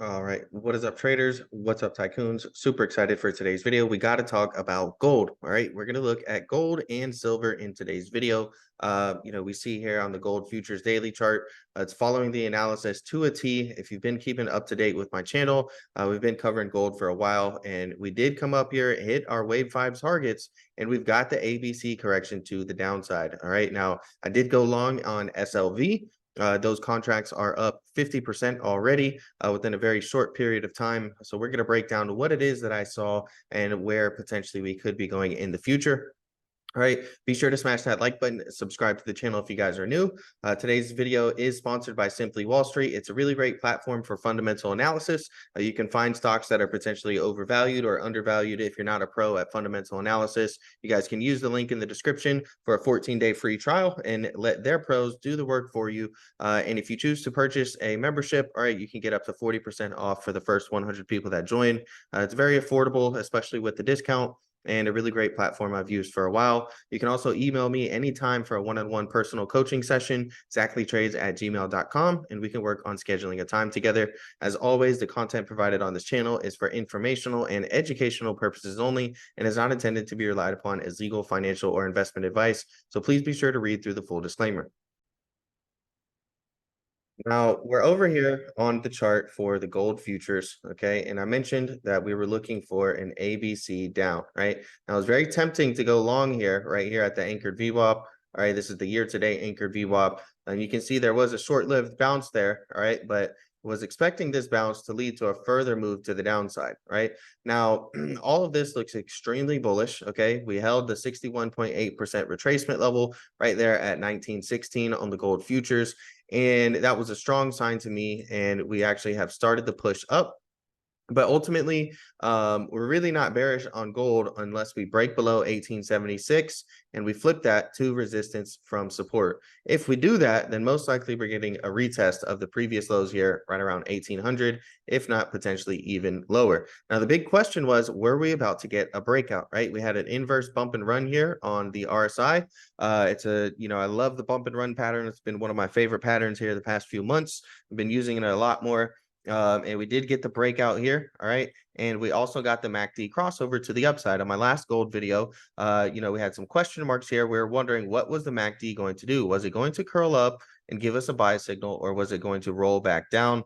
All right. What is up, traders? What's up, tycoons? Super excited for today's video. We got to talk about gold. All right. We're going to look at gold and silver in today's video. We see here on the gold futures daily chart, it's following the analysis to a T. If you've been keeping up to date with my channel, we've been covering gold for a while, and we did come up here, hit our wave 5 targets, and we've got the ABC correction to the downside. All right. Now, I did go long on SLV. Those contracts are up 50% already within a very short period of time. So we're going to break down what it is that I saw and where potentially we could be going in the future. All right, be sure to smash that like button, subscribe to the channel if you guys are new. Today's video is sponsored by Simply Wall Street. It's a really great platform for fundamental analysis. You can find stocks that are potentially overvalued or undervalued if you're not a pro at fundamental analysis. You guys can use the link in the description for a 14-day free trial and let their pros do the work for you. And if you choose to purchase a membership, all right, you can get up to 40% off for the first 100 people that join. It's very affordable, especially with the discount, and a really great platform I've used for a while. You can also email me anytime for a one-on-one personal coaching session, ZachlyTrades@gmail.com, and we can work on scheduling a time together. As always, the content provided on this channel is for informational and educational purposes only and is not intended to be relied upon as legal, financial, or investment advice. So please be sure to read through the full disclaimer. Now we're over here on the chart for the gold futures, okay? And I mentioned that we were looking for an ABC down, right? Now it's very tempting to go long here, right here at the anchored VWAP. All right, this is the year-to-date anchored VWAP, and you can see there was a short-lived bounce there, all right? But was expecting this bounce to lead to a further move to the downside, right? Now, all of this looks extremely bullish, okay? We held the 61.8% retracement level right there at 1916 on the gold futures. And that was a strong sign to me. And we actually have started the push up. But ultimately, we're really not bearish on gold unless we break below 1876 and we flip that to resistance from support. If we do that, then most likely we're getting a retest of the previous lows here right around 1800, if not potentially even lower. Now, the big question was, were we about to get a breakout, right? We had an inverse bump and run here on the RSI. I love the bump and run pattern. It's been one of my favorite patterns here the past few months. I've been using it a lot more. And we did get the breakout here. All right. And we also got the MACD crossover to the upside. On my last gold video, we had some question marks here. We were wondering, what was the MACD going to do? Was it going to curl up and give us a buy signal, or was it going to roll back down?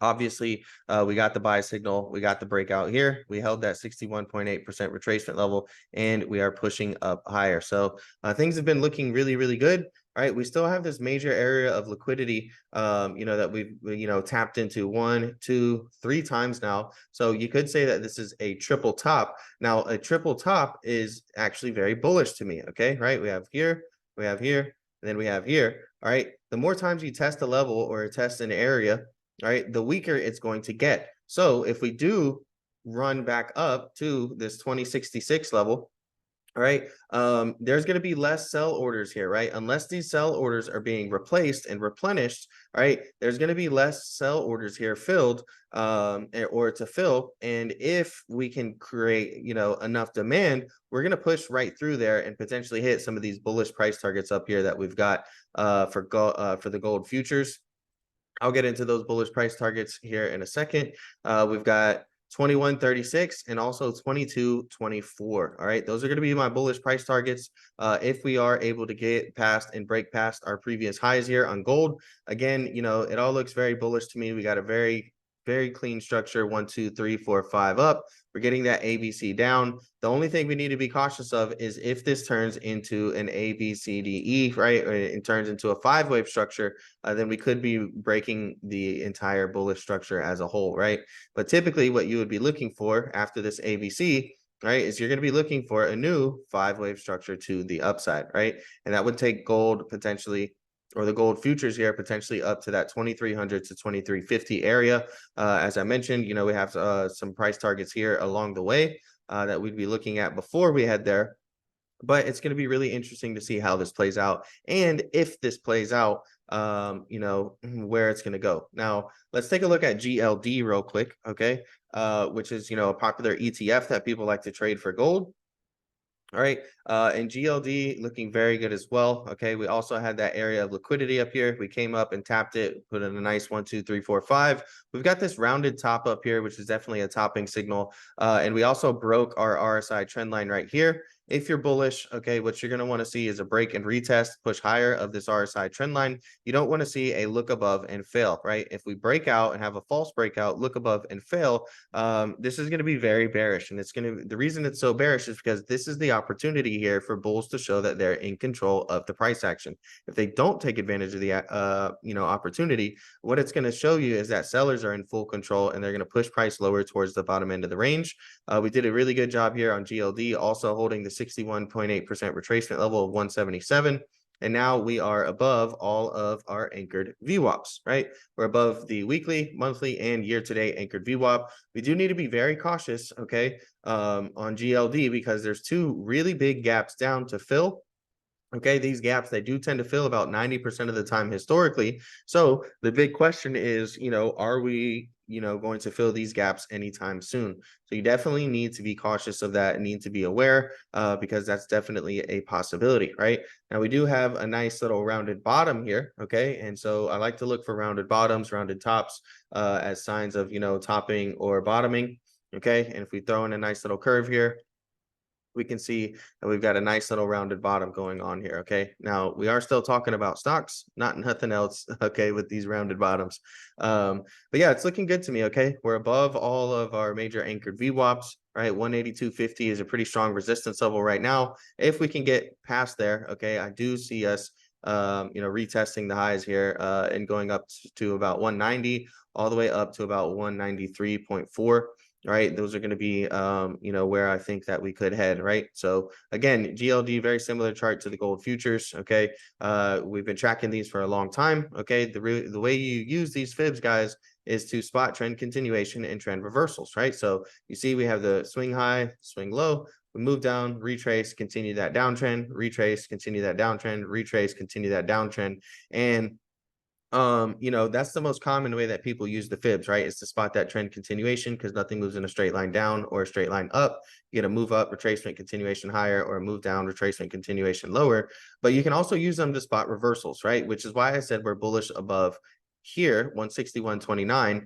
Obviously, we got the buy signal. We got the breakout here. We held that 61.8% retracement level, and we are pushing up higher. So things have been looking really, really good. All right, we still have this major area of liquidity, that we've, tapped into 1, 2, 3 times now. So you could say that this is a triple top. Now, a triple top is actually very bullish to me. Okay, right? We have here, and then we have here. All right, the more times you test a level or test an area, all right, the weaker it's going to get. So if we do run back up to this 2066 level, all right, there's going to be less sell orders here, right? Unless these sell orders are being replaced and replenished, all right, there's going to be less sell orders here filled or to fill. And if we can create, enough demand, we're going to push right through there and potentially hit some of these bullish price targets up here that we've got for the gold futures. I'll get into those bullish price targets here in a second. We've got 21.36 and also 22.24. All right, those are going to be my bullish price targets if we are able to get past and break past our previous highs here on gold. Again, it all looks very bullish to me. We got a very clean structure. 1, 2, 3, 4, 5 up. We're getting that ABC down. The only thing we need to be cautious of is if this turns into an A, B, C, D, E, right? Or it turns into a 5-wave structure, then we could be breaking the entire bullish structure as a whole, right? But typically what you would be looking for after this ABC, right, is you're going to be looking for a new 5-wave structure to the upside, right? And that would take gold potentially, or the gold futures here, potentially up to that 2300 to 2350 area. As I mentioned, we have some price targets here along the way that we'd be looking at before we head there. But it's going to be really interesting to see how this plays out. And if this plays out, where it's going to go. Now, let's take a look at GLD real quick, okay? Which is, a popular ETF that people like to trade for gold. All right, and GLD looking very good as well. Okay, we also had that area of liquidity up here. We came up and tapped it, put in a nice 1, 2, 3, 4, 5. We've got this rounded top up here, which is definitely a topping signal. And we also broke our RSI trend line right here. If you're bullish, okay, what you're going to want to see is a break and retest, push higher of this RSI trend line. You don't want to see a look above and fail, right? If we break out and have a false breakout, look above and fail, this is going to be very bearish. And the reason it's so bearish is because this is the opportunity here for bulls to show that they're in control of the price action. If they don't take advantage of the, opportunity, what it's going to show you is that sellers are in full control and they're going to push price lower towards the bottom end of the range. We did a really good job here on GLD, also holding the 61.8% retracement level of 177. And now we are above all of our anchored VWAPs, right? We're above the weekly, monthly, and year-to-date anchored VWAP. We do need to be very cautious, okay, on GLD because there's two really big gaps down to fill. Okay, these gaps, they do tend to fill about 90% of the time historically. So the big question is, are we, going to fill these gaps anytime soon? So you definitely need to be cautious of that and need to be aware because that's definitely a possibility, right? Now we do have a nice little rounded bottom here, okay? And so I like to look for rounded bottoms, rounded tops as signs of, topping or bottoming, okay? And if we throw in a nice little curve here, we can see that we've got a nice little rounded bottom going on here. Okay. Now we are still talking about stocks, not nothing else. Okay. With these rounded bottoms. But yeah, it's looking good to me. Okay. We're above all of our major anchored VWAPs, right? 182.50 is a pretty strong resistance level right now. If we can get past there, okay, I do see us, retesting the highs here and going up to about 190 all the way up to about 193.4. Right, those are going to be where I think that we could head, right? So again, GLD, very similar chart to the gold futures. Okay, we've been tracking these for a long time. Okay, the way you use these fibs, guys, is to spot trend continuation and trend reversals, right? So you see we have the swing high, swing low, we move down, retrace, continue that downtrend, retrace, continue that downtrend, retrace, continue that downtrend. And that's the most common way that people use the fibs, right? Is to spot that trend continuation because nothing moves in a straight line down or a straight line up. You get a move up, retracement, continuation higher, or a move down, retracement, continuation lower. But you can also use them to spot reversals, right? Which is why I said we're bullish above here, 161.29.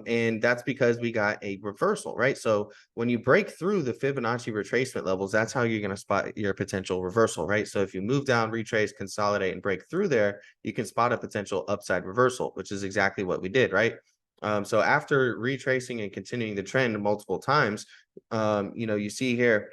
And that's because we got a reversal, right? So when you break through the Fibonacci retracement levels, that's how you're going to spot your potential reversal, right? So if you move down, retrace, consolidate, and break through there, you can spot a potential upside reversal, which is exactly what we did, right? So after retracing and continuing the trend multiple times, you see here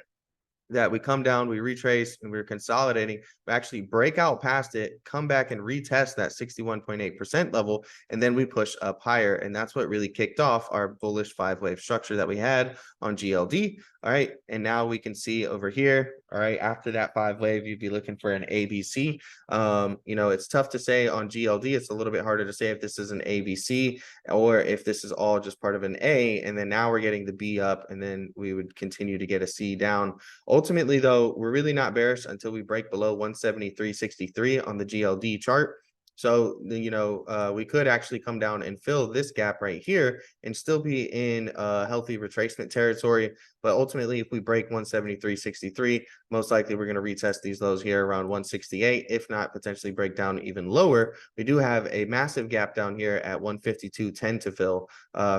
that we come down, we retrace, and we're consolidating. We actually break out past it, come back and retest that 61.8% level, and then we push up higher. And that's what really kicked off our bullish 5-wave structure that we had on GLD. All right. And now we can see over here, all right, after that 5-wave, you'd be looking for an ABC. It's tough to say on GLD. It's a little bit harder to say if this is an ABC or if this is all just part of an A. And then now we're getting the B up, and then we would continue to get a C down. Ultimately, though, we're really not bearish until we break below 173.63 on the GLD chart. So, we could actually come down and fill this gap right here and still be in healthy retracement territory. But ultimately, if we break 173.63, most likely we're going to retest these lows here around 168, if not potentially break down even lower. We do have a massive gap down here at 152.10 to fill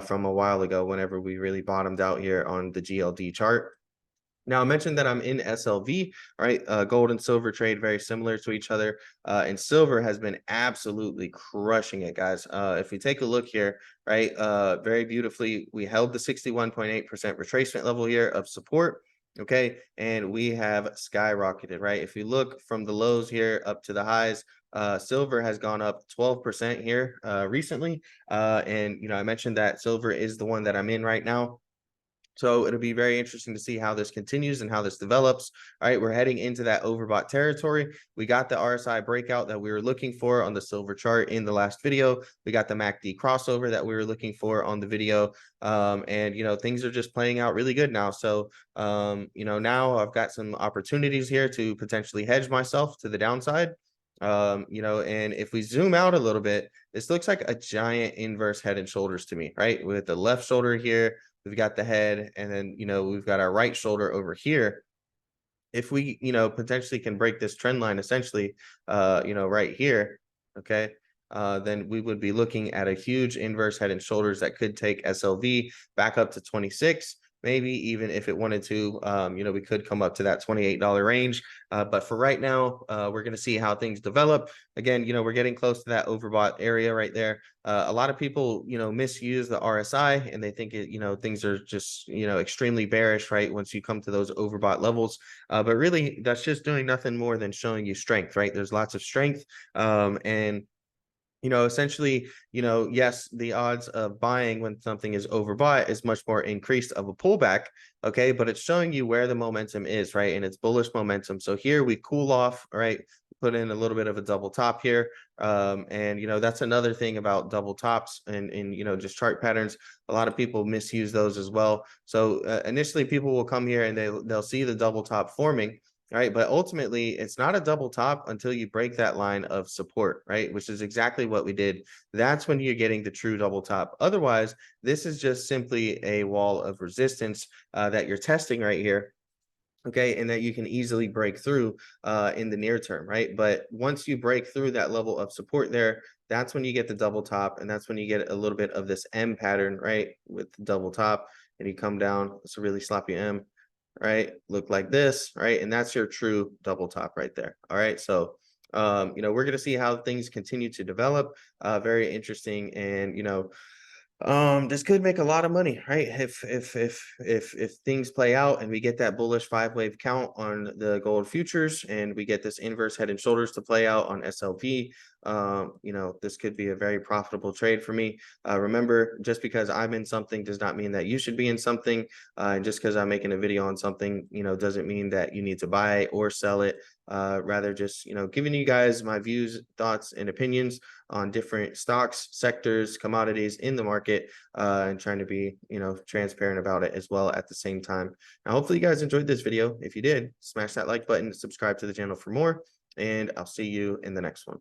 from a while ago whenever we really bottomed out here on the GLD chart. Now, I mentioned that I'm in SLV, right? Gold and silver trade very similar to each other. And silver has been absolutely crushing it, guys. If we take a look here, right, very beautifully, we held the 61.8% retracement level here of support. Okay. And we have skyrocketed, right? If we look from the lows here up to the highs, silver has gone up 12% here recently. And I mentioned that silver is the one that I'm in right now. So it'll be very interesting to see how this continues and how this develops. All right, we're heading into that overbought territory. We got the RSI breakout that we were looking for on the silver chart in the last video. We got the MACD crossover that we were looking for on the video. And things are just playing out really good now. So, now I've got some opportunities here to potentially hedge myself to the downside. And if we zoom out a little bit, this looks like a giant inverse head and shoulders to me, right? With the left shoulder here, we've got the head, and then we've got our right shoulder over here. if we, potentially can break this trend line essentially, right here, okay, then we would be looking at a huge inverse head and shoulders that could take SLV back up to 26. Maybe even if it wanted to, we could come up to that $28 range. But for right now, we're going to see how things develop. Again, we're getting close to that overbought area right there. A lot of people, misuse the RSI and they think things are just, extremely bearish, right? Once you come to those overbought levels. But really, that's just doing nothing more than showing you strength, right? There's lots of strength. And essentially, yes, the odds of buying when something is overbought is much more increased of a pullback. Okay. But it's showing you where the momentum is, right? And it's bullish momentum. So here we cool off, right? Put in a little bit of a double top here. And that's another thing about double tops and just chart patterns. A lot of people misuse those as well. So initially people will come here and they'll see the double top forming. Right. But ultimately, it's not a double top until you break that line of support, right? Which is exactly what we did. That's when you're getting the true double top. Otherwise, this is just simply a wall of resistance that you're testing right here. Okay, and that you can easily break through in the near term, right? But once you break through that level of support there, that's when you get the double top, and that's when you get a little bit of this M pattern, right? With the double top, and you come down. It's a really sloppy M, right? Look like this, right? And that's your true double top right there. All right. So we're gonna see how things continue to develop. Very interesting. And this could make a lot of money, right? If things play out and we get that bullish 5-wave count on the gold futures and we get this inverse head and shoulders to play out on SLV, this could be a very profitable trade for me. Remember, just because I'm in something does not mean that you should be in something. And just because I'm making a video on something, doesn't mean that you need to buy or sell it. Rather just, giving you guys my views, thoughts, and opinions on different stocks, sectors, commodities in the market, and trying to be, transparent about it as well at the same time. Now, hopefully you guys enjoyed this video. If you did, smash that like button, subscribe to the channel for more, and I'll see you in the next one.